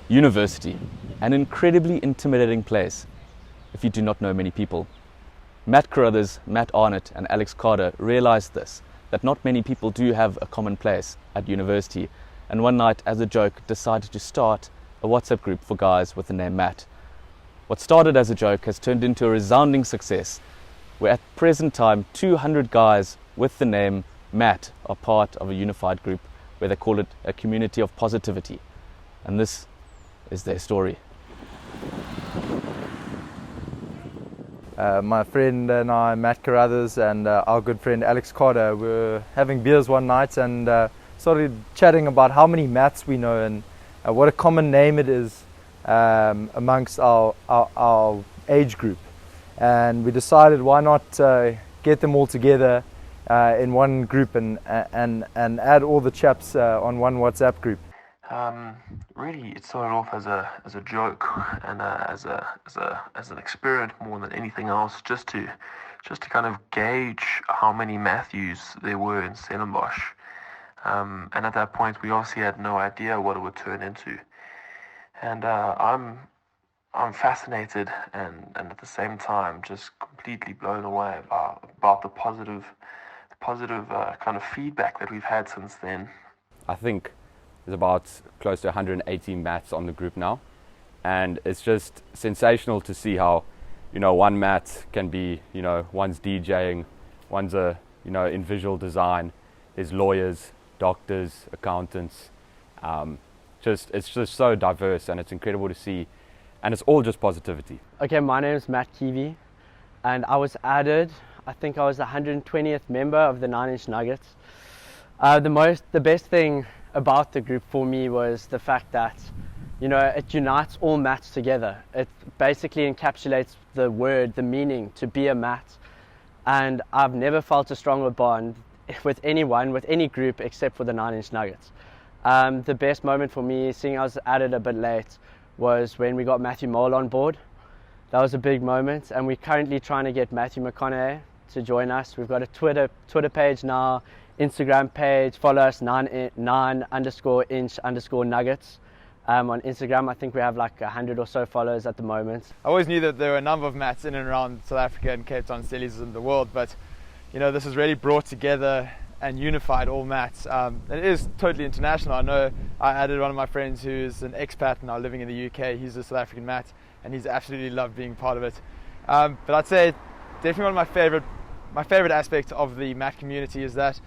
University, an incredibly intimidating place if you do not know many people. Matt Carruthers, Matt Arnott and Alex Carter realized this, that not many people do have a common place at university, and one night as a joke decided to start a WhatsApp group for guys with the name Matt. What started as a joke has turned into a resounding success, where at present time 200 guys with the name Matt are part of a unified group where they call it a community of positivity. And this is their story. My friend and I, Matt Carruthers, and our good friend Alex Carter, were having beers one night and started chatting about how many Matts we know and what a common name it is amongst our age group. And we decided, why not get them all together in one group and add all the chaps on one WhatsApp group. Really, it started off as a joke and as an experiment more than anything else, just to kind of gauge how many Matthews there were in Stellenbosch. And at that point, we obviously had no idea what it would turn into. And I'm fascinated and at the same time just completely blown away about the positive kind of feedback that we've had since then. I think there's about close to 180 Matts on the group now, and it's just sensational to see how, one Matt can be, one's DJing, one's in visual design, there's lawyers, doctors, accountants. It's just so diverse, and it's incredible to see, and it's all just positivity. Okay, my name is Matt Kiwi, and I was added, I think I was the 120th member of the 9 Inch Nuggets. The best thing about the group for me was the fact that, it unites all Matts together. It basically encapsulates the meaning to be a Matt, and I've never felt a stronger bond with anyone, with any group except for the 9 Inch Nuggets. The best moment for me, seeing I was added a bit late, was when we got Matthew Mole on board. That was a big moment, and we're currently trying to get Matthew McConaughey to join us. We've got a Twitter page now, Instagram page. Follow us 9_inch_nuggets. On Instagram, I think we have like 100 or so followers at the moment. I always knew that there were a number of Matts in and around South Africa and Cape Town, Stellies in the world, but this has really brought together and unified all Matts. It is totally international. I know I added one of my friends who's an expat now living in the UK. He's a South African Matt, and he's absolutely loved being part of it. But I'd say definitely one of my favorite aspects of the Matt community is that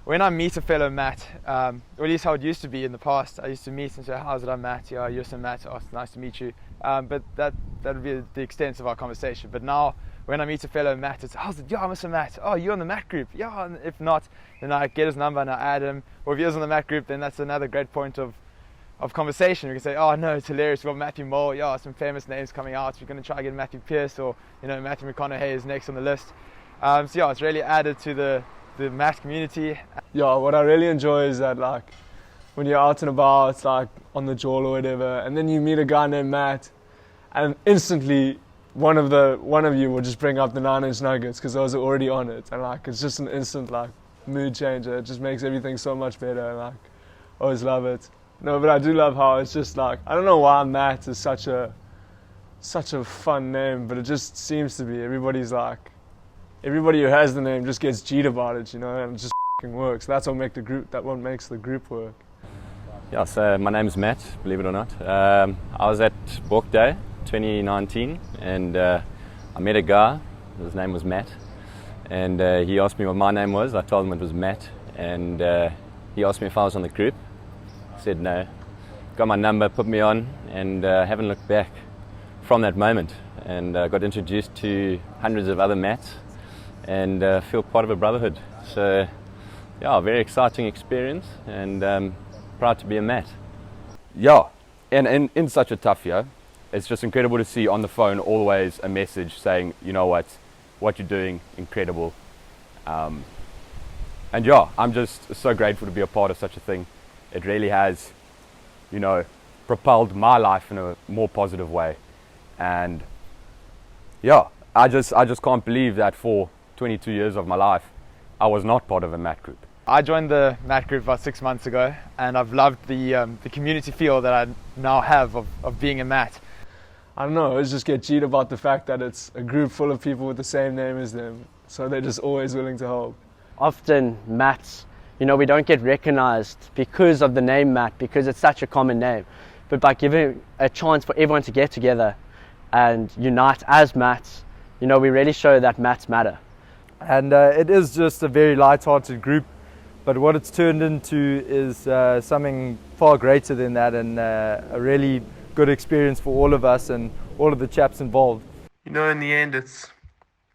when I meet a fellow Matt, or at least how it used to be in the past, I used to meet and say, "How's it, I'm Matt? Yeah, you're some Matt. Oh, it's nice to meet you." But that would be the extent of our conversation. But now, when I meet a fellow Matt, it's, "How's it? Yeah, I'm a Matt. Oh, you're on the Matt group. Yeah." And if not, then I get his number and I add him. Or if he is on the Matt group, then that's another great point of conversation. We can say, "Oh no, it's hilarious. We've got Matthew Mole. Yeah, some famous names coming out. We're going to try to get Matthew Pierce, or Matthew McConaughey is next on the list." So yeah, it's really added to the Matt community. Yeah, what I really enjoy is that, like, when you're out and about, like on the jaw or whatever, and then you meet a guy named Matt, and instantly one of you will just bring up the 9 Inch Nuggets because those are already on it, and like it's just an instant like mood changer. It just makes everything so much better, and like I always love it. No, but I do love how it's just like, I don't know why Matt is such a fun name, but it just seems to be. Everybody who has the name just gets G'd about it, and it just works. That's what makes the group work. Yeah, so my name is Matt, believe it or not. I was at Walk Day 2019, and I met a guy. His name was Matt, and he asked me what my name was. I told him it was Matt, and he asked me if I was on the group. I said no. Got my number, put me on, and haven't looked back from that moment. And got introduced to hundreds of other Matts, and feel part of a brotherhood. So yeah, very exciting experience, and proud to be a Matt. Yeah, and in such a tough year, it's just incredible to see on the phone always a message saying, what you're doing, incredible. And yeah, I'm just so grateful to be a part of such a thing. It really has, propelled my life in a more positive way. And yeah, I just can't believe that for 22 years of my life, I was not part of a Matt group. I joined the Matt group about 6 months ago, and I've loved the community feel that I now have of being a Matt. I don't know, I just get cheated about the fact that it's a group full of people with the same name as them, so they're just always willing to help. Often Matts, we don't get recognized because of the name Matt, because it's such a common name. But by giving a chance for everyone to get together and unite as Matts, we really show that Matts matter. And it is just a very light-hearted group, but what it's turned into is something far greater than that, and a really good experience for all of us and all of the chaps involved. In the end, it's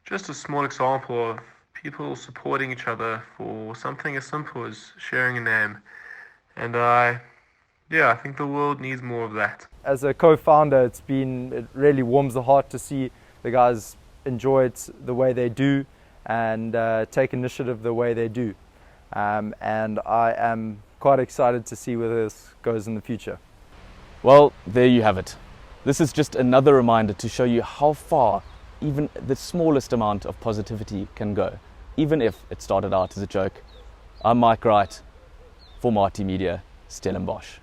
just a small example of people supporting each other for something as simple as sharing a name. And I think the world needs more of that. As a co-founder, it really warms the heart to see the guys enjoy it the way they do and take initiative the way they do. And I am quite excited to see where this goes in the future. Well, there you have it. This is just another reminder to show you how far even the smallest amount of positivity can go, even if it started out as a joke. I'm Mike Wright for Marty Media, Stellenbosch.